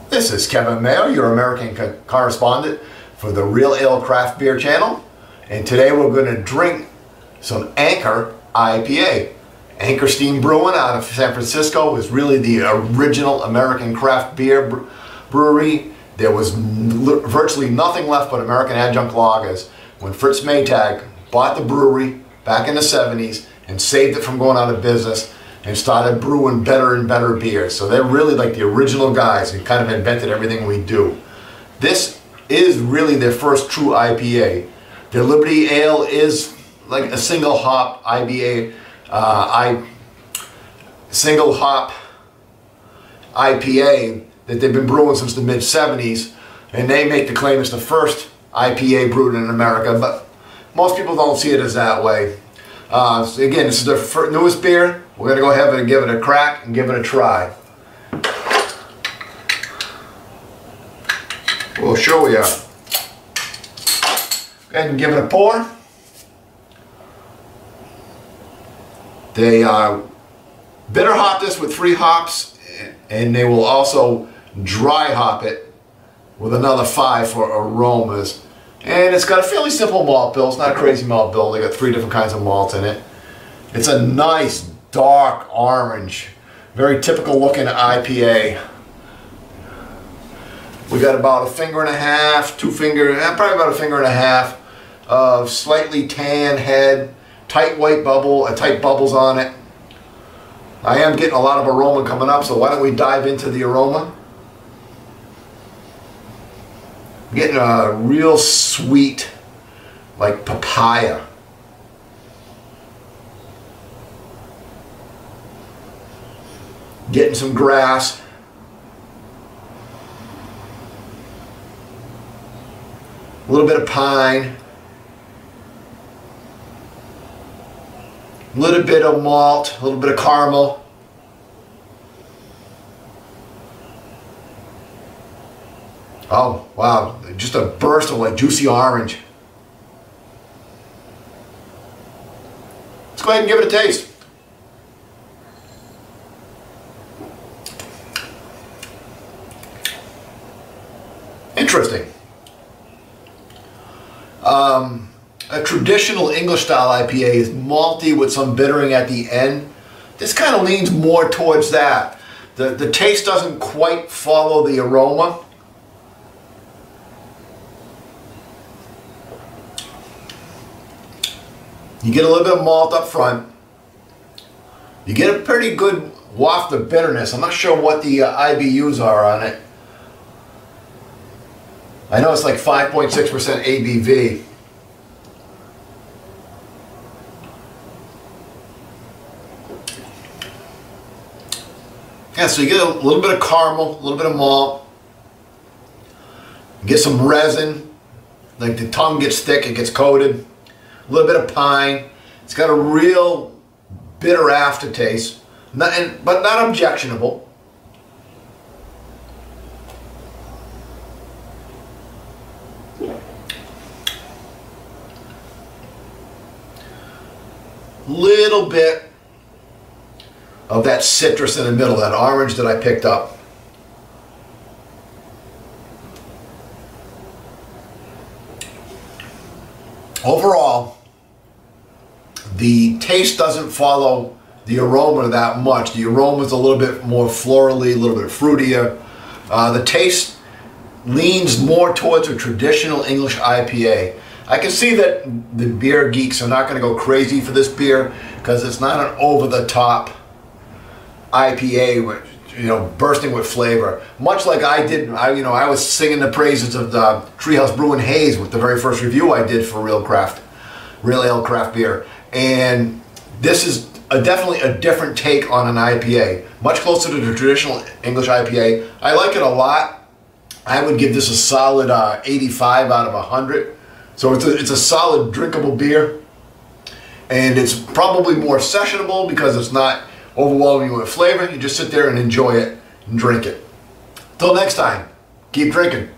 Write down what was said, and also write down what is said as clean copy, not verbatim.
This is Kevin Mayo, your American correspondent for the Real Ale Craft Beer channel. And today we're going to drink some Anchor IPA. Anchor Steam Brewing out of San Francisco is really the original American craft beer brewery. There was virtually nothing left but American adjunct lagers when Fritz Maytag bought the brewery back in the 70s and saved it from going out of business and started brewing better and better beers. So they're really like the original guys and kind of invented everything we do. This is really their first true IPA. Their Liberty Ale is like a single hop IPA, single hop IPA that they've been brewing since the mid 70s, and they make the claim it's the first IPA brewed in America, but most people don't see it as that way. So again, this is their newest beer. We're going to go ahead and give it a crack and give it a try. We'll show you. Go ahead and give it a pour. They bitter hop this with 3 hops, and they will also dry hop it with another 5 for aromas. And it's got a fairly simple malt bill. It's not a crazy malt bill. They got 3 different kinds of malts in it. It's a nice dark orange, very typical looking IPA. We got about a finger and a half, 2 finger, probably about a finger and a half of slightly tan head, tight white bubble, tight bubbles on it. I am getting a lot of aroma coming up, so why don't we dive into the aroma? Getting a real sweet, like papaya. Getting some grass. A little bit of pine. A little bit of malt, a little bit of caramel. Oh, wow, just a burst of like juicy orange. Let's go ahead and give it a taste. Interesting. A traditional English style IPA is malty with some bittering at the end. This kind of leans more towards that. The taste doesn't quite follow the aroma. You get a little bit of malt up front. You get a pretty good waft of bitterness. I'm not sure what the IBUs are on it. I know it's like 5.6% ABV. Yeah, so you get a little bit of caramel, a little bit of malt. You get some resin. Like the tongue gets thick, it gets coated. A little bit of pine. It's got a real bitter aftertaste, but not objectionable. Little bit of that citrus in the middle, that orange that I picked up. Overall, the taste doesn't follow the aroma that much. The aroma is a little bit more florally, a little bit fruitier. The taste leans more towards a traditional English IPA. I can see that the beer geeks are not going to go crazy for this beer because it's not an over-the-top IPA with, bursting with flavor. Much like I did, I was singing the praises of the Treehouse Brewing Haze with the very first review I did for Real Ale Craft Beer. And this is definitely a different take on an IPA. Much closer to the traditional English IPA. I like it a lot. I would give this a solid 85 out of 100. So it's a solid drinkable beer. And it's probably more sessionable because it's not overwhelming with flavor. You just sit there and enjoy it and drink it. Till next time, keep drinking.